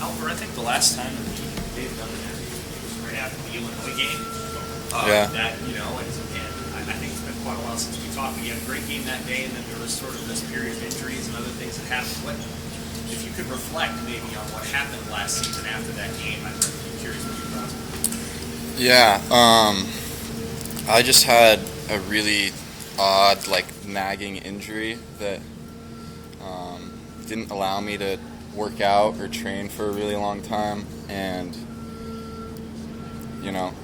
Albert, I think the last time that they've done an interview was right after the Illinois game. Yeah. That, and I think it's been quite a while since we talked. We had a great game that day, and then there was sort of this period of injuries and other things that happened. If you could reflect maybe on what happened last season after that game, I'd be curious what your thoughts were. Yeah, I just had a really odd, nagging injury that didn't allow me to work out or train for a really long time, and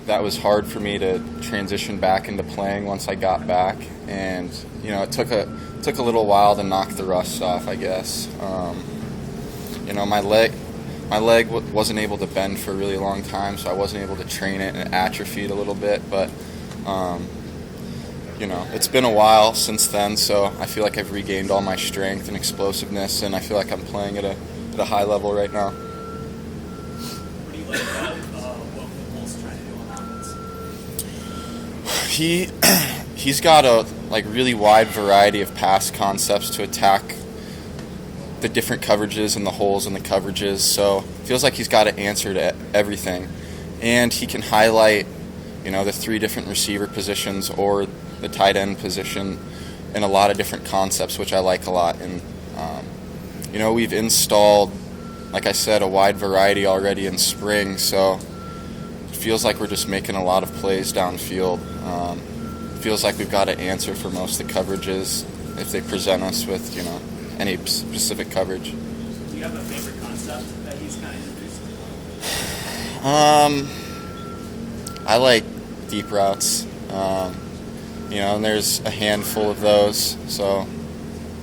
that was hard for me to transition back into playing once I got back, and it took a little while to knock the rust off, I guess. My leg wasn't able to bend for a really long time, so I wasn't able to train it, and it atrophied a little bit, but it's been a while since then, so I feel like I've regained all my strength and explosiveness, and I feel like I'm playing at a high level right now. What do you like about what Wolf's trying to do on offense? He's got a really wide variety of pass concepts to attack the different coverages and the holes in the coverages, so it feels like he's got an answer to everything, and he can highlight the 3 different receiver positions or the tight end position in a lot of different concepts, which I like a lot. And we've installed, like I said, a wide variety already in spring, so it feels like we're just making a lot of plays downfield. It feels like we've got an answer for most of the coverages if they present us with any specific coverage. Do you have a favorite concept that he's kind of introduced? I like deep routes, and there's a handful of those, so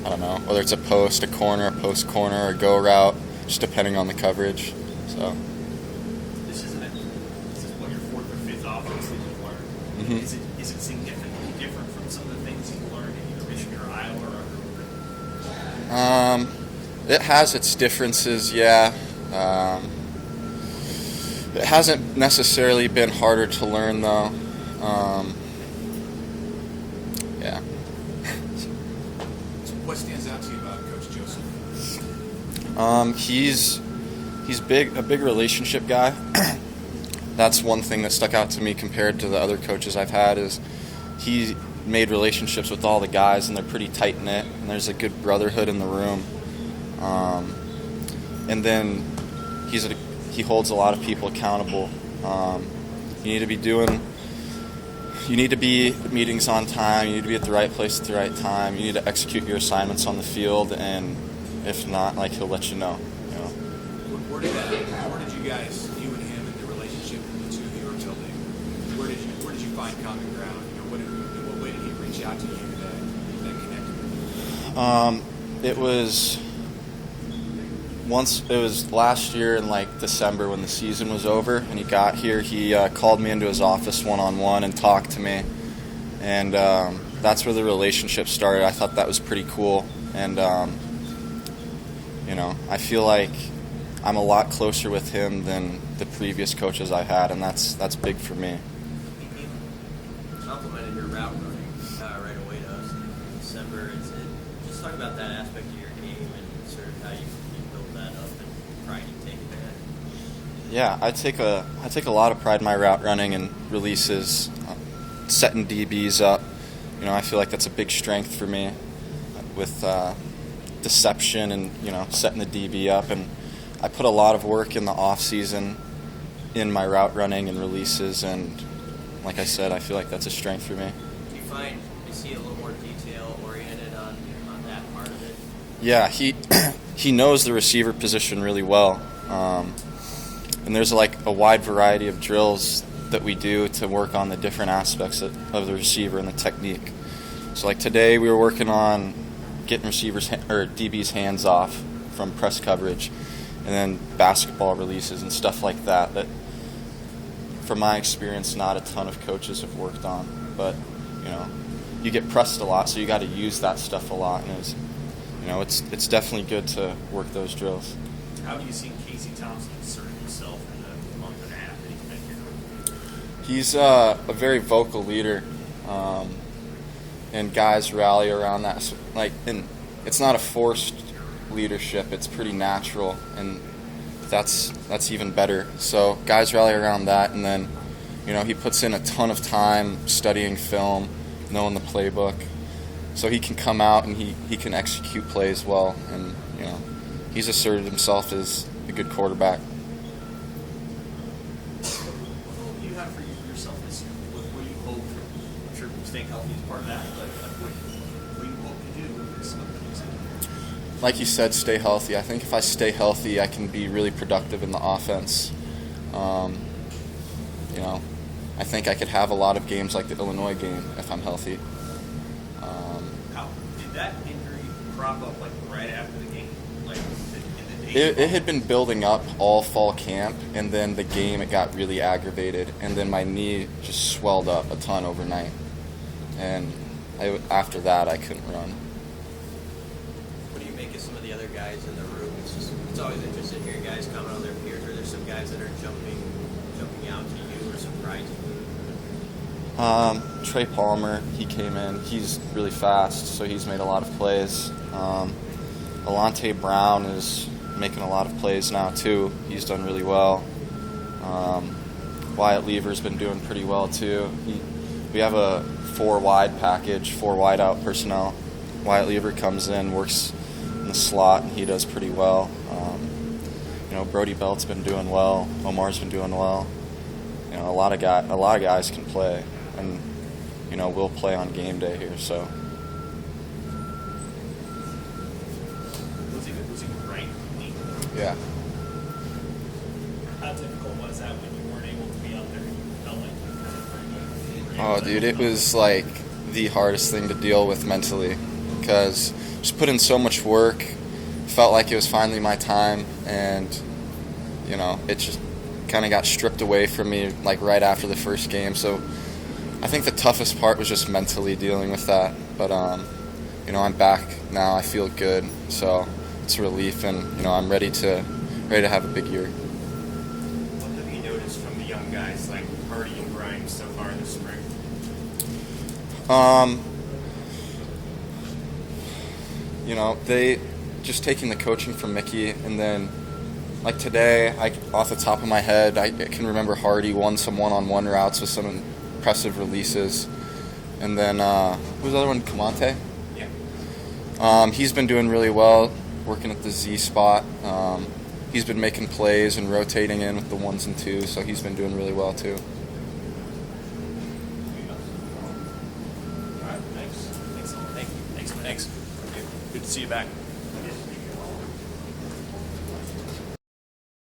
I don't know, whether it's a post corner, or a go route, just depending on the coverage. So This is what your 4th or 5th offense that you've learned. Mm-hmm. Is it significantly different from some of the things you've learned in either Michigan or Iowa or it has its differences, yeah. It hasn't necessarily been harder to learn, though. Yeah. So what stands out to you about Coach Joseph? He's a big relationship guy. That's one thing that stuck out to me compared to the other coaches I've had, is he made relationships with all the guys, and they're pretty tight knit, and there's a good brotherhood in the room. And then he holds a lot of people accountable. You need to be at meetings on time. You need to be at the right place at the right time. You need to execute your assignments on the field, and if not, he'll let you know. Where did you guys, you and him, and the relationship the two of you are building? Where did you find common ground? In what way did he reach out to you that connected? It was last year in December when the season was over, and he got here. He called me into his office one-on-one and talked to me, and that's where the relationship started. I thought that was pretty cool, and I feel like I'm a lot closer with him than the previous coaches I had, and that's big for me. He complimented your route running right away to us in December. Just talk about that aspect of your game and sort of how you build that up and pride you take in that. Yeah, I take a lot of pride in my route running and releases, setting DBs up. I feel like that's a big strength for me with deception and setting the DB up, and I put a lot of work in the off season in my route running and releases, and like I said, I feel like that's a strength for me. Do you find you see a little more detail oriented on that part of it? Yeah, he knows the receiver position really well, and there's a wide variety of drills that we do to work on the different aspects of the receiver and the technique. So today we were working on getting DB's hands off from press coverage, and then basketball releases and stuff like that from my experience, not a ton of coaches have worked on. But, you get pressed a lot, so you got to use that stuff a lot, and it's definitely good to work those drills. How do you see Casey Thompson inserting himself in the month and a half that he's been here? He's a very vocal leader, and guys rally around that. And it's not a forced leadership; it's pretty natural. And with that's even better. So guys rally around that, and then he puts in a ton of time studying film, knowing the playbook, so he can come out and he can execute plays well, and he's asserted himself as a good quarterback. What do you have for yourself this year? What do you hope? I'm sure staying healthy is part of that, but what do you hope to do this upcoming season? Like you said, stay healthy. I think if I stay healthy, I can be really productive in the offense. I think I could have a lot of games like the Illinois game if I'm healthy. How did that injury crop up like right after the game? Like in the day? It had been building up all fall camp, and then the game it got really aggravated, and then my knee just swelled up a ton overnight, and after that I couldn't run. What do you make of some of the other guys in the room? It's always interesting hearing guys comment on their peers. Or there's some guys that are jumping out to you or surprising you? Trey Palmer, he came in. He's really fast, so he's made a lot of plays. Alante Brown is making a lot of plays now too. He's done really well. Wyatt Lever's been doing pretty well too. We have a 4-wide package, 4 wide-out personnel. Wyatt Lever comes in, works in the slot, and he does pretty well. Brody Belt's been doing well. Omar's been doing well. A lot of guys can play, and we'll play on game day here. So. Was he right? Yeah. How difficult was that when you weren't able to be out there? You felt like Oh, dude, it was like the hardest thing to deal with mentally, because just put in so much work. Felt like it was finally my time, and it just kind of got stripped away from me like right after the first game. So I think the toughest part was just mentally dealing with that. But I'm back now. I feel good, so it's a relief, and I'm ready to have a big year. What have you noticed from the young guys like Hardy and Grimes so far this spring? They just taking the coaching from Mickey, and then like today, off the top of my head, I can remember Hardy won some one-on-one routes with some impressive releases, and then who's the other one? Kamante. Yeah. He's been doing really well, working at the Z spot. He's been making plays and rotating in with the 1s and 2s, so he's been doing really well too. All right. Thanks. Thanks. Thank you. Thanks. Good to see you back.